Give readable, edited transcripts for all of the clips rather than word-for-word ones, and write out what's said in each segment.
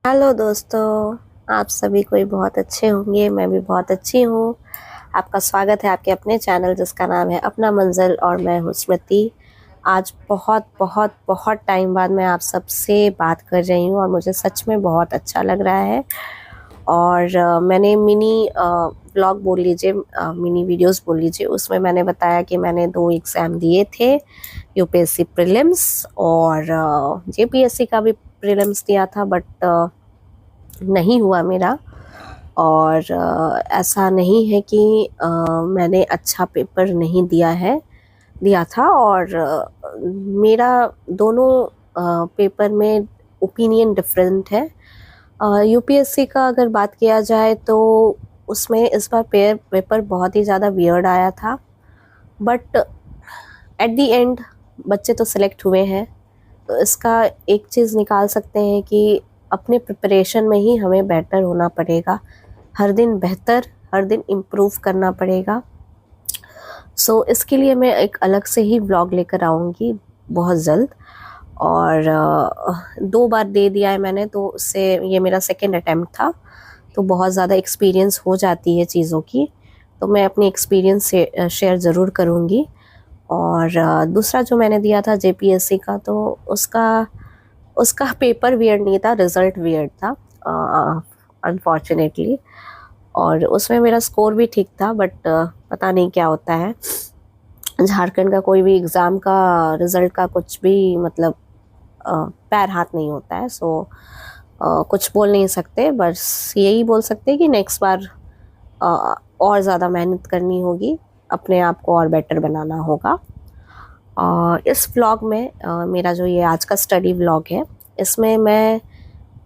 Hello दोस्तों। आप सभी कोई बहुत अच्छे होंगे, मैं भी बहुत अच्छी हूँ। आपका स्वागत है आपके अपने चैनल जिसका नाम है अपना मंजिल और मैं हूँ स्मृति। आज बहुत बहुत बहुत टाइम बाद मैं आप सबसे बात कर रही हूँ और मुझे सच में बहुत अच्छा लग रहा है। और मैंने मिनी ब्लॉग बोल लीजिए, मिनी वीडियोस बोल लीजिए, उसमें मैंने बताया कि मैंने 2 एग्ज़ाम दिए थे, यूपीएससी प्रीलिम्स और जेपीएससी का भी प्रीलिम्स दिया था, बट नहीं हुआ मेरा। और ऐसा नहीं है कि मैंने अच्छा पेपर नहीं दिया था। और मेरा दोनों पेपर में ओपिनियन डिफरेंट है। यूपीएससी का अगर बात किया जाए तो उसमें इस बार पेपर बहुत ही ज़्यादा वियर्ड आया था, बट एट द एंड बच्चे तो सिलेक्ट हुए हैं। तो इसका एक चीज़ निकाल सकते हैं कि अपने प्रिपरेशन में ही हमें बेटर होना पड़ेगा, हर दिन बेहतर, हर दिन इम्प्रूव करना पड़ेगा। सो इसके लिए मैं एक अलग से ही व्लॉग लेकर आऊँगी बहुत जल्द। और 2 बार दे दिया है मैंने, तो उससे ये मेरा सेकंड अटेम्प्ट था, तो बहुत ज़्यादा एक्सपीरियंस हो जाती है चीज़ों की। तो मैं अपनी एक्सपीरियंस से शेयर ज़रूर करूँगी। और दूसरा जो मैंने दिया था जेपीएससी का, तो उसका उसका पेपर वियर्ड नहीं था, रिज़ल्ट वियर्ड था अनफॉर्चुनेटली। और उसमें मेरा स्कोर भी ठीक था, बट पता नहीं क्या होता है, झारखंड का कोई भी एग्ज़ाम का रिज़ल्ट का कुछ भी मतलब पैर हाथ नहीं होता है। सो कुछ बोल नहीं सकते, बस यही बोल सकते हैं कि नेक्स्ट बार और ज़्यादा मेहनत करनी होगी, अपने आप को और बेटर बनाना होगा। इस व्लॉग में मेरा जो ये आज का स्टडी व्लॉग है, इसमें मैं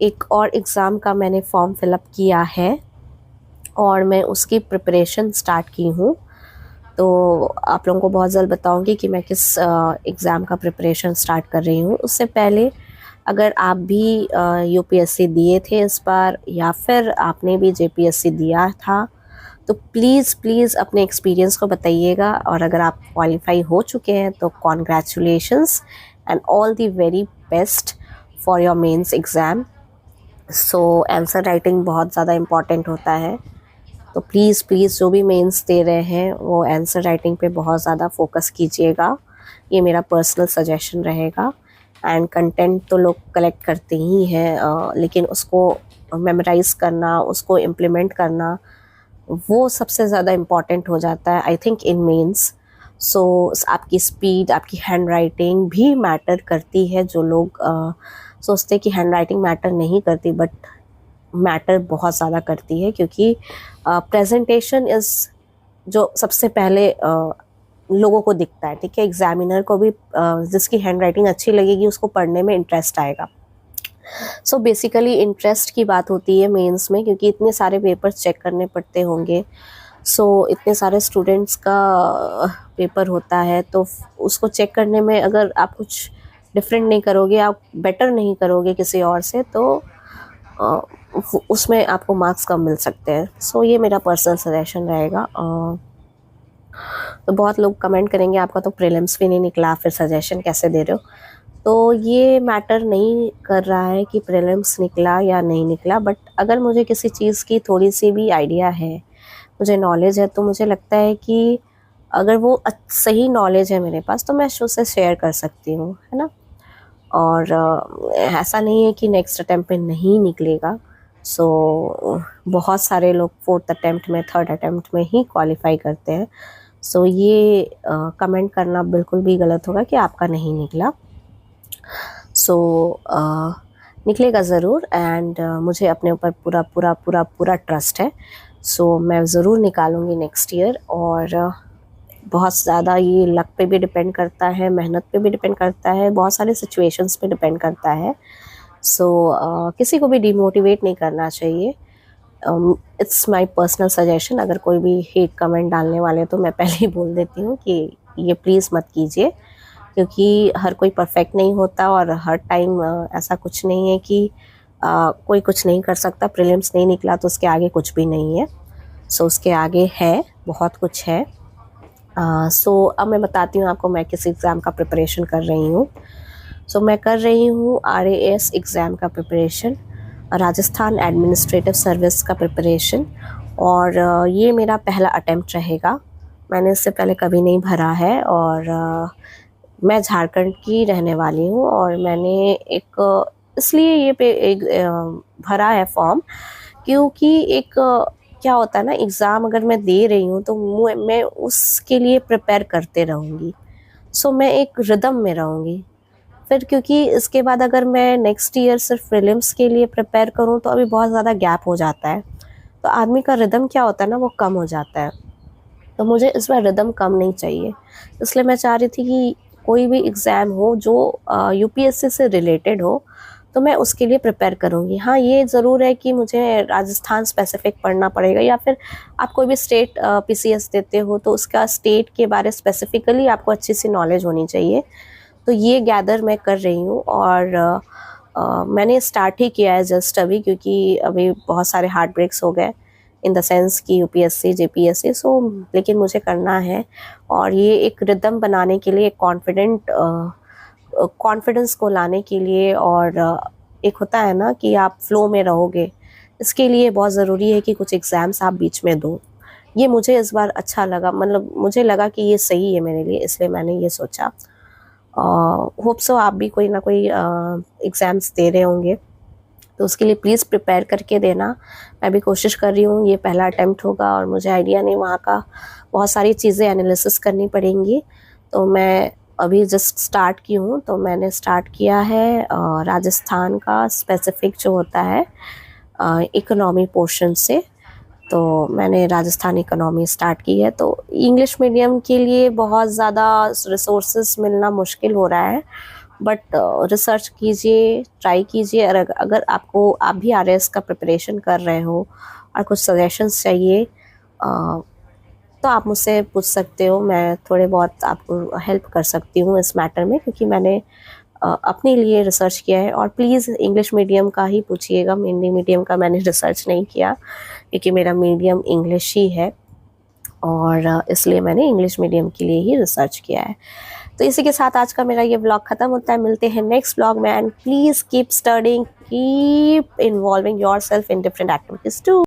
एक और एग्ज़ाम का मैंने फॉर्म फिलअप किया है और मैं उसकी प्रिपरेशन स्टार्ट की हूँ। तो आप लोगों को बहुत जल्द बताऊंगी कि मैं किस एग्ज़ाम का प्रिपरेशन स्टार्ट कर रही हूँ। उससे पहले अगर आप भी यूपीएससी दिए थे इस बार, या फिर आपने भी जेपीएससी दिया था, तो प्लीज़ प्लीज़ अपने एक्सपीरियंस को बताइएगा। और अगर आप क्वालिफाई हो चुके हैं तो congratulations and all the very best for your mains exam. So answer writing बहुत ज़्यादा इम्पॉर्टेंट होता है, तो प्लीज़ प्लीज़ जो भी मेंस दे रहे हैं वो आंसर राइटिंग पे बहुत ज़्यादा फोकस कीजिएगा। ये मेरा पर्सनल सजेशन रहेगा। एंड कंटेंट तो लोग कलेक्ट करते ही हैं, लेकिन उसको मेमोराइज़ करना, उसको इम्प्लीमेंट करना, वो सबसे ज़्यादा इम्पॉर्टेंट हो जाता है आई थिंक इन मेंस। सो आपकी स्पीड, आपकी हैंड राइटिंग भी मैटर करती है। जो लोग सोचते हैं कि हैंड राइटिंग मैटर नहीं करती, बट मैटर बहुत ज़्यादा करती है, क्योंकि प्रेजेंटेशन इज़ जो सबसे पहले लोगों को दिखता है। ठीक है, एग्जामिनर को भी जिसकी हैंड राइटिंग अच्छी लगेगी उसको पढ़ने में इंटरेस्ट आएगा। सो बेसिकली इंटरेस्ट की बात होती है मेंस में, क्योंकि इतने सारे पेपर्स चेक करने पड़ते होंगे। सो इतने सारे स्टूडेंट्स का पेपर होता है, तो उसको चेक करने में अगर आप कुछ डिफरेंट नहीं करोगे, आप बेटर नहीं करोगे किसी और से, तो अ, उसमें आपको मार्क्स कम मिल सकते हैं। सो ये मेरा पर्सनल सजेशन रहेगा। तो बहुत लोग कमेंट करेंगे आपका तो प्रीलिम्स भी नहीं निकला, फिर सजेशन कैसे दे रहे हो। तो ये मैटर नहीं कर रहा है कि प्रीलिम्स निकला या नहीं निकला, बट अगर मुझे किसी चीज़ की थोड़ी सी भी आइडिया है, मुझे नॉलेज है, तो मुझे लगता है कि अगर वो सही नॉलेज है मेरे पास, तो मैं उससे शेयर कर सकती हूँ, है ना। और ऐसा नहीं है कि नेक्स्ट अटेम्प्ट पे नहीं निकलेगा। सो बहुत सारे लोग फोर्थ अटेम्प्ट में, थर्ड अटेम्प्ट में ही क्वालिफाई करते हैं। सो ये कमेंट करना बिल्कुल भी गलत होगा कि आपका नहीं निकला। सो निकलेगा ज़रूर। एंड मुझे अपने ऊपर पूरा पूरा पूरा पूरा ट्रस्ट है। सो मैं ज़रूर निकालूंगी नेक्स्ट ईयर। और बहुत ज़्यादा ये लक पे भी डिपेंड करता है, मेहनत पे भी डिपेंड करता है, बहुत सारे सिचुएशंस पे डिपेंड करता है। सो किसी को भी डिमोटिवेट नहीं करना चाहिए। It's my personal suggestion. अगर कोई भी हेट कमेंट डालने वाले, तो मैं पहले ही बोल देती हूँ कि ये प्लीज़ मत कीजिए, क्योंकि हर कोई परफेक्ट नहीं होता और हर टाइम ऐसा कुछ नहीं है कि कोई कुछ नहीं कर सकता। प्रीलिम्स नहीं निकला तो उसके आगे कुछ भी नहीं है। सो उसके आगे है, बहुत कुछ है। सो अब मैं बताती हूँ आपको मैं किस एग्ज़ाम का प्रिपरेशन कर रही हूँ। सो मैं कर रही हूँ RAS एग्ज़ाम का प्रिपरेशन। राजस्थान एडमिनिस्ट्रेटिव सर्विस का प्रिपरेशन, और ये मेरा पहला अटेम्प्ट रहेगा। मैंने इससे पहले कभी नहीं भरा है, और मैं झारखंड की रहने वाली हूँ, और मैंने इसलिए ये एक भरा है फॉर्म, क्योंकि क्या होता है ना, एग्ज़ाम अगर मैं दे रही हूँ तो मैं उसके लिए प्रिपेयर करते रहूँगी। सो मैं एक रिदम में रहूँगी। फिर क्योंकि इसके बाद अगर मैं नेक्स्ट ईयर सिर्फ प्रीलिम्स के लिए प्रिपेयर करूँ तो अभी बहुत ज़्यादा गैप हो जाता है, तो आदमी का रिदम क्या होता है ना, वो कम हो जाता है। तो मुझे इस बार रिदम कम नहीं चाहिए, इसलिए मैं चाह रही थी कि कोई भी एग्ज़ाम हो जो यूपीएससी से रिलेटेड हो, तो मैं उसके लिए प्रिपेयर करूँगी। हाँ, ये ज़रूर है कि मुझे राजस्थान स्पेसिफ़िक पढ़ना पड़ेगा, या फिर आप कोई भी स्टेट पीसीएस देते हो तो उसका स्टेट के बारे स्पेसिफ़िकली आपको अच्छी सी नॉलेज होनी चाहिए। तो ये गैदर मैं कर रही हूँ, और मैंने स्टार्ट ही किया है जस्ट अभी, क्योंकि अभी बहुत सारे हार्ट ब्रेक्स हो गए इन द सेंस कि यूपीएससी जेपीएससी, सो लेकिन मुझे करना है। और ये एक रिदम बनाने के लिए, कॉन्फिडेंस को लाने के लिए, और एक होता है ना कि आप फ्लो में रहोगे, इसके लिए बहुत ज़रूरी है कि कुछ एग्ज़ाम्स आप बीच में दो। ये मुझे इस बार अच्छा लगा, मतलब मुझे लगा कि ये सही है मेरे लिए, इसलिए मैंने ये सोचा। होप सो आप भी कोई ना कोई एग्ज़ाम्स दे रहे होंगे, तो उसके लिए प्लीज़ प्रिपेयर करके देना। मैं भी कोशिश कर रही हूँ, ये पहला अटेम्प्ट होगा और मुझे आइडिया नहीं, वहाँ का बहुत सारी चीज़ें एनालिसिस करनी पड़ेंगी। तो मैं अभी जस्ट स्टार्ट की हूँ, तो मैंने स्टार्ट किया है राजस्थान का स्पेसिफ़िक जो होता है इकोनॉमी पोर्शन से। तो मैंने राजस्थान इकोनॉमी स्टार्ट की है। तो इंग्लिश मीडियम के लिए बहुत ज़्यादा रिसोर्सेज मिलना मुश्किल हो रहा है, बट रिसर्च कीजिए, ट्राई कीजिए। अगर आप भी आरएस का प्रिपरेशन कर रहे हो और कुछ सजेशंस चाहिए, तो आप मुझसे पूछ सकते हो। मैं थोड़े बहुत आपको हेल्प कर सकती हूँ इस मैटर में, क्योंकि मैंने अपने लिए रिसर्च किया है। और प्लीज़ इंग्लिश मीडियम का ही पूछिएगा, हिंदी मीडियम का मैंने रिसर्च नहीं किया, क्योंकि मेरा मीडियम इंग्लिश ही है, और इसलिए मैंने इंग्लिश मीडियम के लिए ही रिसर्च किया है। तो इसी के साथ आज का मेरा ये व्लॉग ख़त्म होता है। मिलते हैं नेक्स्ट व्लॉग में, and please keep studying, keep involving yourself in different activities to.